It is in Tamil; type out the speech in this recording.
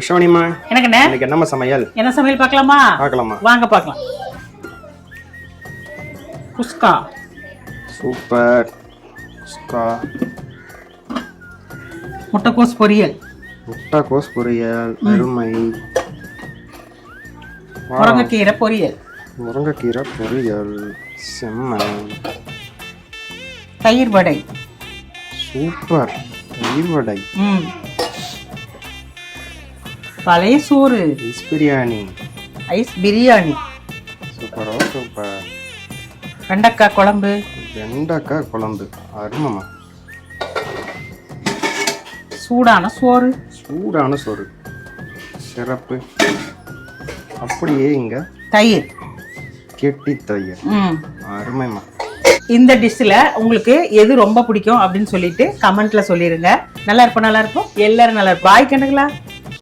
ஷோனிமா, எனக்கு இன்னைக்கு என்னம்மா சமையல்? என்ன சமையல் பார்க்கலாமா? பார்க்கலாமா? வாங்க பார்க்கலாம். குஸ்கா. சூப்பர். குஸ்கா. முட்டைக்கோஸ் பொரியல். முட்டைக்கோஸ் பொரியல், அருமை. முருங்கைக்கீரை பொரியல். முருங்கைக்கீரை பொரியல், செம்ம. தயிர் வடை. சூப்பர். தயிர் வடை. பழைய சோறு. ஐஸ் பிரியாணி. ஐஸ் பிரியாணி. சூப்பரோ சூப்பர். வெண்டைக்காய் குழம்பு. வெண்டைக்காய் குழம்பு, அருமமா. சூடான சோறு. சூடான சோறு, சிறப்பு. அப்படியே இங்க தயிர். கெட்டி தயிர், அருமைமா. இந்த டிஷ்ல உங்களுக்கு எது ரொம்ப பிடிக்கும் அப்படின்னு சொல்லிட்டு கமெண்ட்ல சொல்லிருங்க. நல்லா இருக்கும் எல்லாரும் நல்லா இருக்கும். பாய் கண்டுங்களா.